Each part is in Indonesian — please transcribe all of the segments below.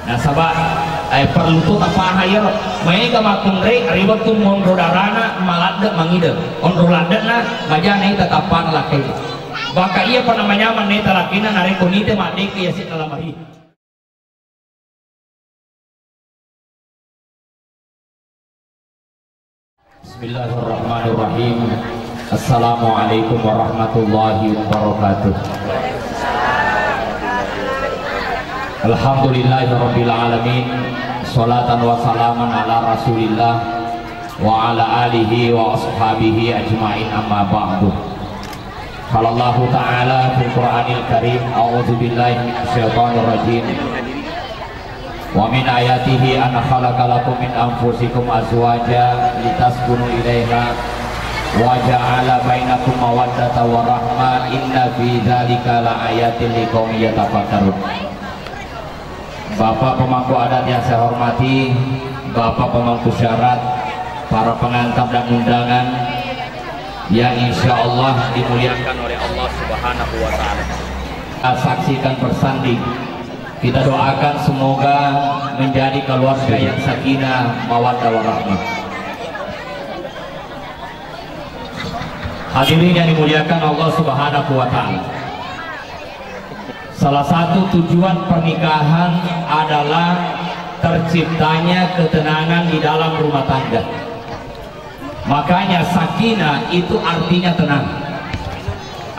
Nah sabab perlu tu apa hayar mereka makung rei ribet tu mondrodarana maladek mangide ondroladek na majana ita tapan laki baka iya panamanya maneta lakina nare kunite madek ya sit dalam hari. Bismillahirrahmanirrahim. Assalamualaikum warahmatullahi wabarakatuh. Alhamdulillahirabbil alamin. Sholatan wa salaman ala rasulillah wa ala alihi wa ashabihi ajma'in amma ba'du. Qala Allah ta'ala fil Qur'anil Karim, a'udzu billahi minasyaitonir rajim. Wa min ayatihi an khalaqa lakum min anfusikum azwaja litaskunu ilaiha wa ja'ala bainakum mawaddatan wa rahmah inna fi dzalika laayatin liqaumin yatafakkarun. Bapak pemangku adat yang saya hormati, Bapak pemangku syarat, para pengantar dan undangan yang insya Allah dimuliakan oleh Allah Subhanahu wa Ta'ala. Kita saksikan bersanding, kita doakan semoga menjadi keluarga yang sakinah, mawaddah warahmah. Hadirin yang dimuliakan Allah Subhanahu wa Ta'ala. Salah satu tujuan pernikahan adalah terciptanya ketenangan di dalam rumah tangga. Makanya sakinah itu artinya tenang.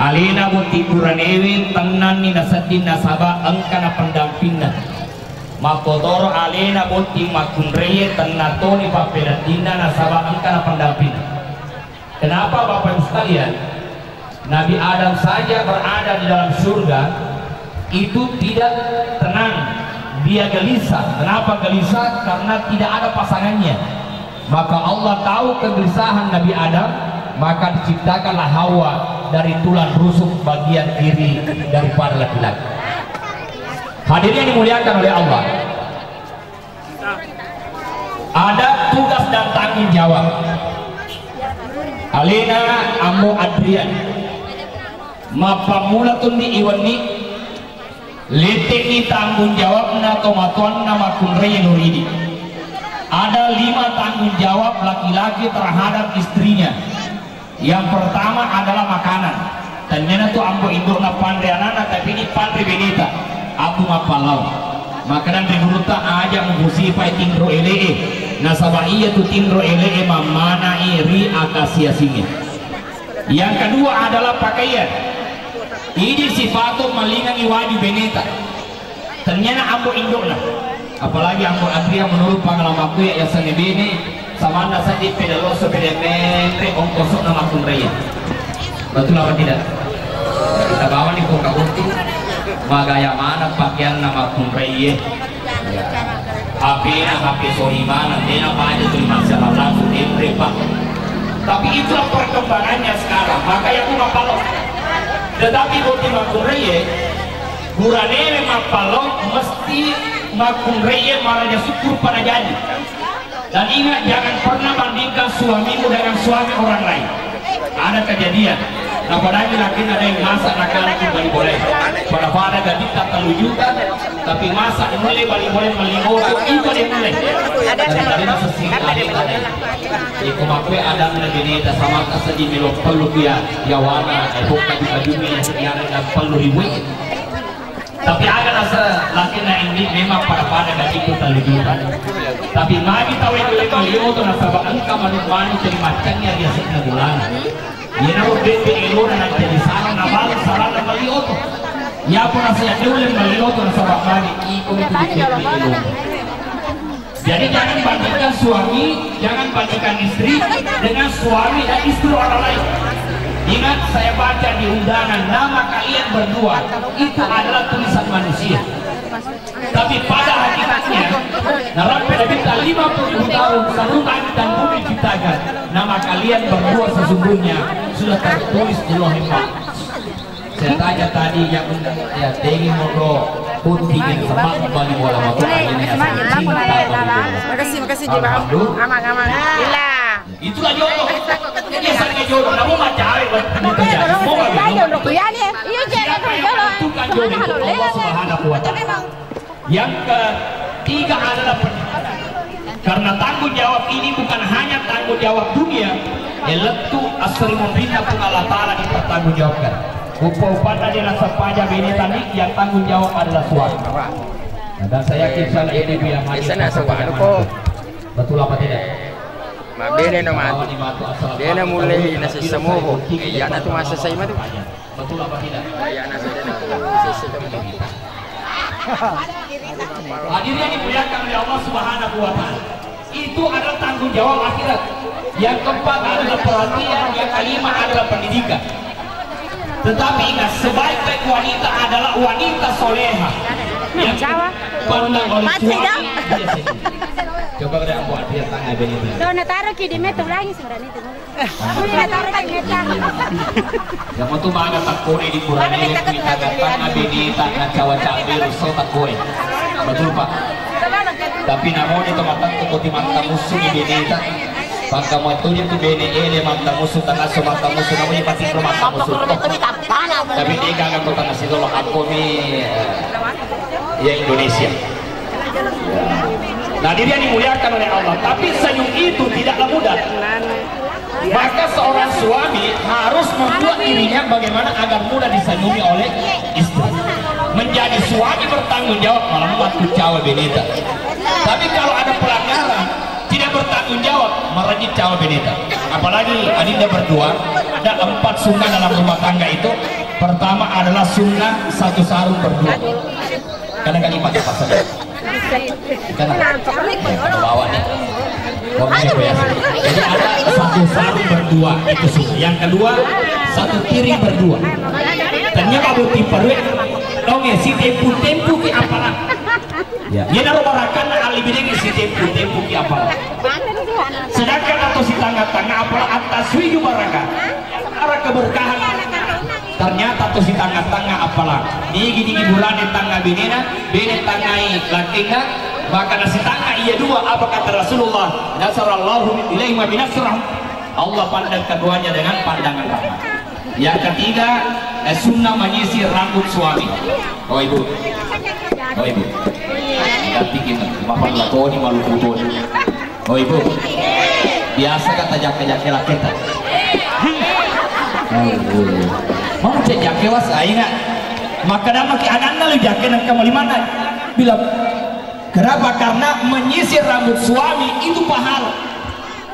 Alina buti kuranewi tenan ni nasatin nasaba engkana pendampingan. Makodoro alina buti makunreye tenatoni papelatina nasaba engkana pendampingan. Kenapa Bapak Ibu sekalian? Nabi Adam saja berada di dalam surga itu tidak tenang, dia gelisah. Kenapa gelisah? Karena tidak ada pasangannya. Maka Allah tahu kegelisahan Nabi Adam, maka diciptakanlah Hawa dari tulang rusuk bagian kiri daripada laki-laki. Hadirin yang dimuliakan oleh Allah, ada tugas dan tanggung jawab. Alina Ambo Adrian mapamulatun di iwani letek ni tanggung jawab na tomatuan nama kunrei nuridi. Ada 5 tanggung jawab laki-laki terhadap istrinya. Yang pertama adalah makanan. Ternyata tu ambo induk na pandai anak tapi ini pandai benita. Abu mapalau. Makanan riburuta aja mengusifai tingro elee. Nasabah iya tu tingro elee mamana iri akasia singe. Yang kedua adalah pakaian. Ini sifatnya malingan iwadi beneta. Ternyata ambo induk na. Apalagi ambo Adria menurut pengalamanku ya senebene sama anda saja pedalo sepeda metre ongkosok nama kunraya. Betul apa tidak? Kita bawa nih kok kabunti. Magaya mana pakaian nama kunraya? HP sohimana, dena aja tuh masalah langsung metre pak. Tapi itulah perkembangannya sekarang. Maka yang mapalok. Tetapi boti makunraya, buranere mapalok mesti makunraya marahnya syukur pada jadi. Dan ingat jangan pernah bandingkan suamimu dengan suami orang lain. Ada kejadian. Nah padahal laki ada yang masak laki-laki balik boleh. Pada gadis tak terlujukan, tapi masak mulai balik boleh melingkor itu dia mulai. Dan tadi masa singkat ada. Iku makwe ada menjadi sama kasih milo perlu dia yawana bukan dikajumi yang ada perlu ribu. Tapi ada rasa laki ini memang pada gaji kita terlujukan. Tapi magi tahu yang lebih beliau tu nasabah engkau manusia jadi macamnya dia sekian bulan. Dia nak bete elok nak jadi sana nabal salah nak beliau tu. Ya pun nasihat dia boleh beliau tu nasabah magi ikut itu bete elok. Jadi jangan bandingkan suami, jangan bandingkan istri dengan suami dan istri orang lain. Ingat saya baca di undangan nama kalian berdua itu adalah tulisan manusia. Tapi pada hakikatnya dalam perbinta 50 tahun sebelum langit dan bumi diciptakan, nama kalian berdua sesungguhnya sudah tertulis di Lauh Mahfuz. Saya tanya tadi yang ya tinggi mogo putih yang semak kembali bola motor ini makasih aman itulah jodoh. Ini sangat jodoh. Kamu macam ketiga adalah pendidikan. Karena tanggung jawab ini bukan hanya tanggung jawab dunia, eletu asri membina pun Allah Ta'ala dipertanggungjawabkan. Upah-upah dari rasa pajak ini tadi yang tanggung jawab adalah suami. Nah, dan saya yakin salah ini biar betul apa tidak? Mabere na mati. Dia na mulai nasa samoho. Iya na tu masa sa ima tu. Betul apa tidak? Iya na sa dena. Hadirin yang dimuliakan oleh Allah Subhanahu wa Ta'ala, itu adalah tanggung jawab akhirat. Yang keempat adalah perhatian, yang kelima adalah pendidikan. Tetapi ingat, sebaik-baik wanita adalah wanita soleha yang pandang oleh suami. Coba kita buat dia tangga Benita. Doon nataro ki di meto lagi sebenarnya itu. Kami nataro ki meta. Yang itu mana takone di Qur'an ini kita tangga Benita dengan cawa-cawa rusuh takone. Betul Pak. Tapi namun itu matang tuh mata musuh di Benita. Bangka mo itu itu BNE mata musuh tengah mata musuh namanya pasti mata musuh. Tapi dia gak kau tengah situ loh aku nih ya Indonesia. Nah diri yang dimuliakan oleh Allah, tapi senyum itu tidaklah mudah. Maka seorang suami harus membuat dirinya bagaimana agar mudah disenyumi oleh istri. Menjadi suami bertanggung jawab malah membantu cawa Benita. Tapi kalau ada pelanggaran tidak bertanggung jawab merejit cawa Benita. Apalagi adinda berdua ada 4 sunnah dalam rumah tangga itu. Pertama adalah sunnah satu sarung berdua. Kadang-kadang pakai apa saja. Karena bawa nih. Jadi ada satu sarung berdua itu sunnah. Yang kedua satu piring berdua. Ternyata buti perlu dong ya si tempu ki apalah. Ya, dia naruh barakan ali bideng si tempu ki apalah. Sedangkan atau si tangga-tangga apalah atas wiju barakan. Arah keberkahan. Ternyata tuh si tangga-tangga apalah. Digi bulan di tangga binena, bini tangai lakinya. Maka nasi tangga iya dua. Apa kata Rasulullah? Nasarallahu ilaihi wa binasrah. Allah pandang keduanya dengan pandangan rahmat. Yang ketiga, sunnah menyisir rambut suami. Oh ibu, oh ibu. Ganti gimana? Bapak lakoni malu putun. Oh ibu. Biasa kata jake-jake laketa. Mau cek jake was aina. Maka nama ki ananda lu jake nak kamu mana? Bilang kenapa? Karena menyisir rambut suami itu pahala.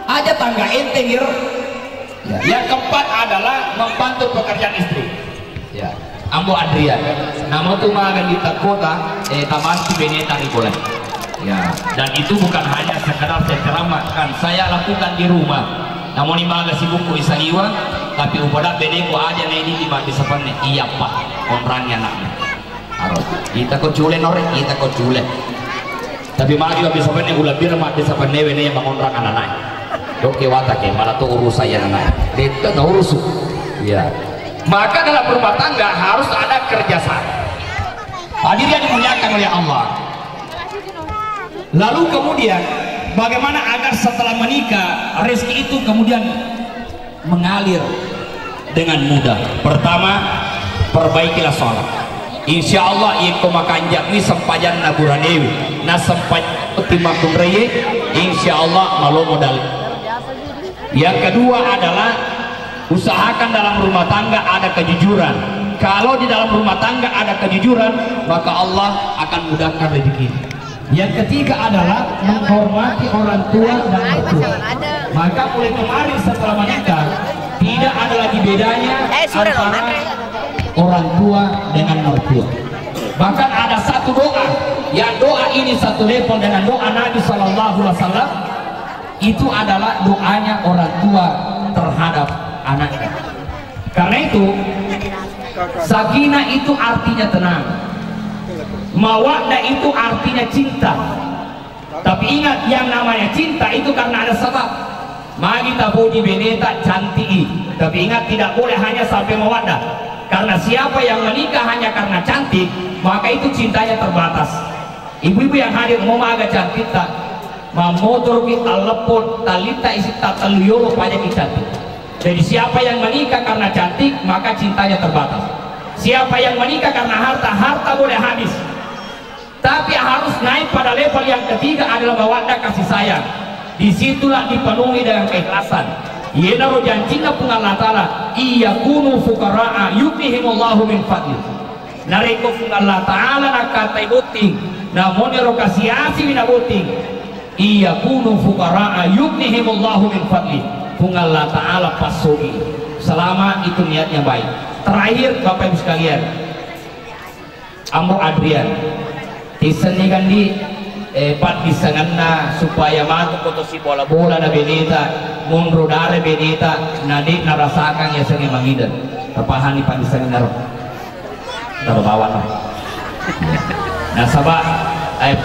Aja tangga enteng ya. Yang keempat adalah membantu pekerjaan istri. Ya, Ambo Adrian. Nama tu magan di kota, taman si Beneta di boleh. Ya, dan itu bukan hanya sekedar saya ceramahkan, saya lakukan di rumah. Namun ini maga si buku isaliwa, tapi upada beneko aja nih ini bisa panen. Iya Pak, orangnya naknya. Harus kita kau cule norek, kita kau cule. Tapi maga bisa panen ulah birma bisa panen ini yang bangun orang anak. Oke watak ya, malah tuh urus saya anak. Itu nggak urus. Ya. Maka dalam rumah tangga harus ada kerjasama. Hadirin yang dimuliakan oleh Allah. Lalu kemudian bagaimana agar setelah menikah rezeki itu kemudian mengalir dengan mudah? Pertama, perbaikilah sholat. Insya Allah itu makan jakwi sempajan naburanewi. Nah sempat timakum reye. Insya Allah malu modal. Yang kedua adalah usahakan dalam rumah tangga ada kejujuran. Kalau di dalam rumah tangga ada kejujuran, maka Allah akan mudahkan rezeki. Yang ketiga adalah menghormati orang tua dan mertua. Maka mulai kemarin setelah menikah tidak ada lagi bedanya antara orang tua dengan mertua. Bahkan ada satu doa, yang doa ini satu level dengan doa Nabi Sallallahu Alaihi Wasallam. Itu adalah doanya orang tua terhadap anaknya. Karena itu sakinah itu artinya tenang, mawaddah itu artinya cinta. Tapi ingat, yang namanya cinta itu karena ada sebab. Magi tabodi beneta cantik. Tapi ingat, tidak boleh hanya sampai mawaddah. Karena siapa yang menikah hanya karena cantik, maka itu cintanya terbatas. Ibu-ibu yang hadir mau agak cantik tak? Mamotor kita lepot talita isi tataluyolo pada kita. Jadi siapa yang menikah karena cantik maka cintanya terbatas. Siapa yang menikah karena harta, harta boleh habis. Tapi harus naik pada level yang ketiga adalah mawaddah kasih sayang. Disitulah dipenuhi dengan keikhlasan. Yena ro janjina pun Allah Ta'ala iyakunu fuqara'a yughnihimullahu min fadli. Nareko pun Allah Ta'ala nakatai buting namun ro kasiasi mina buting iyakunu fuqara'a yughnihimullahu min fadli. Pun Allah Ta'ala pasugi selama itu niatnya baik. Terakhir Bapak Ibu sekalian, Ambo Adrian tisani kan di pat bisanganna supaya matu kotosi bola-bola na benita munro dare benita nadik narasakan ya sengi mangidan terpahani pat bisanganna ro terbawa nah sabak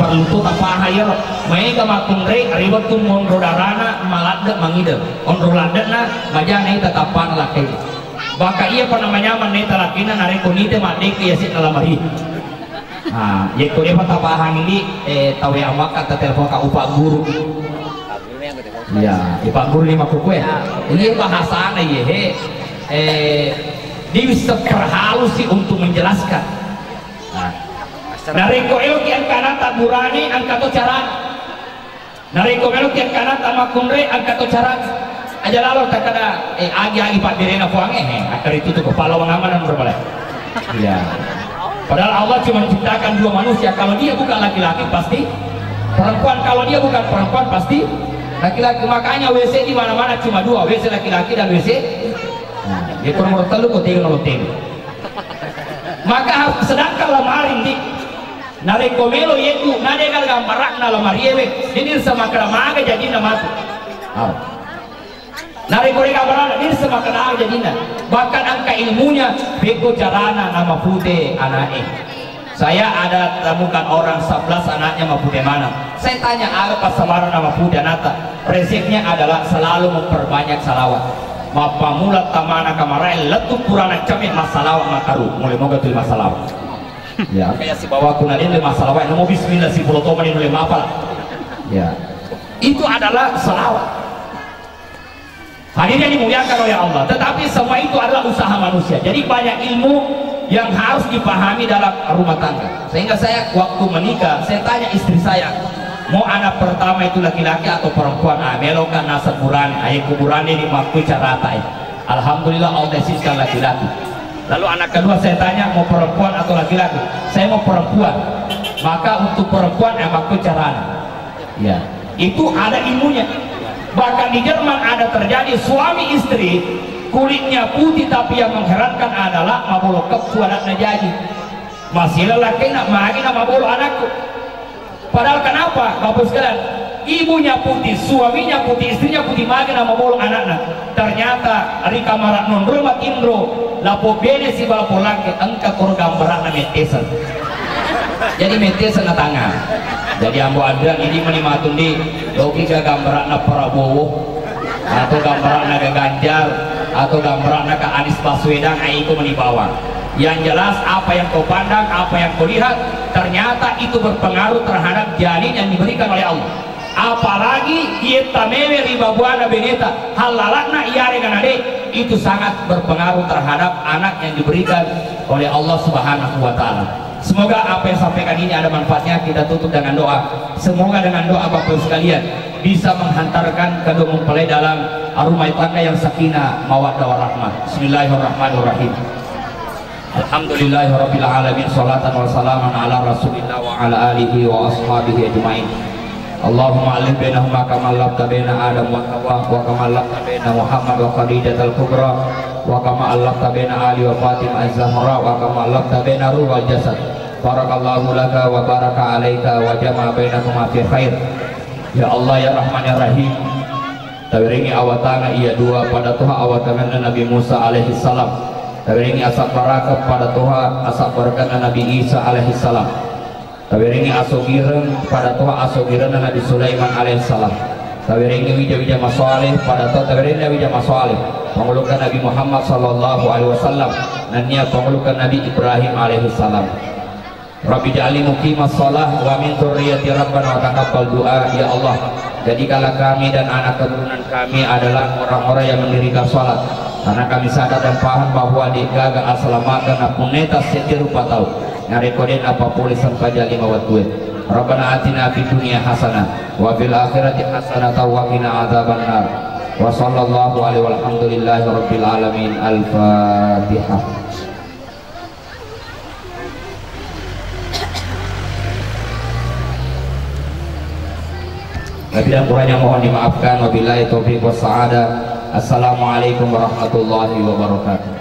perlu tu tapaha ya mega makung re ribet tu munro darana maladek mangidan onro ladekna majana ita tapan laki baka iya panamanya maneta lakina nareko nite madik ya sit dalam hari. Nah, ya kalau dia tapahan ini tahu yang makan telepon ke Pak Guru. Iya, Pak Guru lima kuku ya. Ini bahasanya ya, dia bisa terhalus sih untuk menjelaskan. Nareko elok yang kanan tak burani angkat to cara. Nareko elok yang kanan tak makumre angkat to cara. Aja lalu tak ada agi-agi Pak Direna fuange akar itu tuh kepala wangamanan berbalik. Iya. Padahal Allah cuma menciptakan dua manusia. Kalau dia bukan laki-laki pasti perempuan. Kalau dia bukan perempuan pasti laki-laki. Makanya WC di mana-mana cuma dua, WC laki-laki dan WC. Dia kurang telu kok tiga nolot tiga. Maka sedangkan lemari di narekomelo yaitu nadegal gambarak na lemari ewe. Ini sama keramaga jadi nama tu. Narekore gambaran ini sama kenal jadinya. Bahkan angka ilmunya beko jarana nama putih anaknya. Saya ada temukan orang 11 anaknya nama putih mana. Saya tanya apa samaran nama putih anaknya. Resepnya adalah selalu memperbanyak salawat. Mapa mulat tamana kamarai letup purana camin masalawat makaru. Mulai moga tuh masalawat. Ya kayak si bawa kunadin le masalawat. Namo bismillah si pulau tomanin mulai apa? Ya itu adalah salawat. Hadirin dimuliakan oleh Allah, tetapi semua itu adalah usaha manusia. Jadi banyak ilmu yang harus dipahami dalam rumah tangga. Sehingga saya waktu menikah, saya tanya istri saya, mau anak pertama itu laki-laki atau perempuan? Melokan nasab burani, ayah kuburani di waktu carata. Alhamdulillah Allah siskan laki-laki. Lalu anak kedua saya tanya mau perempuan atau laki-laki? Saya mau perempuan. Maka untuk perempuan waktu carana. Ya, itu ada ilmunya. Bahkan di Jerman ada terjadi suami istri kulitnya putih tapi yang mengherankan adalah mabolo kepsu anaknya jadi masih lelaki nak magi nama mabolo anakku. Padahal kenapa Bapak sekalian, ibunya putih, suaminya putih, istrinya putih magi nama mabolo anaknya. Ternyata di kamar non rumah Indro lapo bene si balapo laki engka kor gambaran na metesan. Jadi metesan na tangan. Jadi Ambo Adrian ini menimatun di logi ke gambaran na Prabowo atau gambaran na Ganjar atau gambaran na Anies Baswedan itu menibawa. Yang jelas apa yang kau pandang, apa yang kau lihat ternyata itu berpengaruh terhadap janin yang diberikan oleh Allah. Apalagi kita mewe riba buana beneta halalakna iare ganade itu sangat berpengaruh terhadap anak yang diberikan oleh Allah Subhanahu wa Ta'ala. Semoga apa yang sampaikan ini ada manfaatnya. Kita tutup dengan doa. Semoga dengan doa Bapak Ibu sekalian bisa menghantarkan kedua mempelai dalam rumah tangga yang sakinah, mawaddah warahmah. Bismillahirrahmanirrahim. Alhamdulillahirabbil alamin, sholatan wa salaman ala Rasulillah wa ala alihi wa ashabihi ajmain. Allahumma alif bainahuma kama allafta baina Adam wa Hawa wa kama allafta baina Muhammad wa Khadijatul Kubra wa kama allafta baina Ali wa Fatimah Az-Zahra wa kama allafta baina ruh wal jasad. Barakallahu laka wa baraka alaika wa jama'a bainakuma fi khair. Ya Allah ya Rahman ya Rahim. Tawiringi awatana iya dua pada Tuhan awatana Nabi Musa alaihi salam. Tawiringi asap baraka pada Tuhan asap barakana Nabi Isa alaihi salam. Tawiringi asogiran pada Tuhan asogiran Nabi Sulaiman alaihissalam. Tawiringi wija-wija masoleh pada Tuhan tawiringi wija masoleh. Pengulukan Nabi Muhammad sallallahu alaihi wasallam dan nia pengulukan Nabi Ibrahim alaihissalam. Rabbi ja'alni muqimas shalah wa min dzurriyyati rabbana wa taqabbal du'a. Ya Allah, jadikanlah kami dan anak keturunan kami adalah orang-orang yang mendirikan salat. Karena kami sadar dan paham bahwa di gaga aslamatan apuneta setiap rupa tahu. Ngarekoden apa tulisan pajali mawat gue. Rabbana atina fid dunya hasanah wa fil akhirati hasanah wa qina adzabannar. Wa sallallahu alaihi walhamdulillahi rabbil alamin. Al-Fatihah. Lebih dan kurangnya mohon dimaafkan. Wabillahi taufiq was sa'adah. Assalamualaikum warahmatullahi wabarakatuh.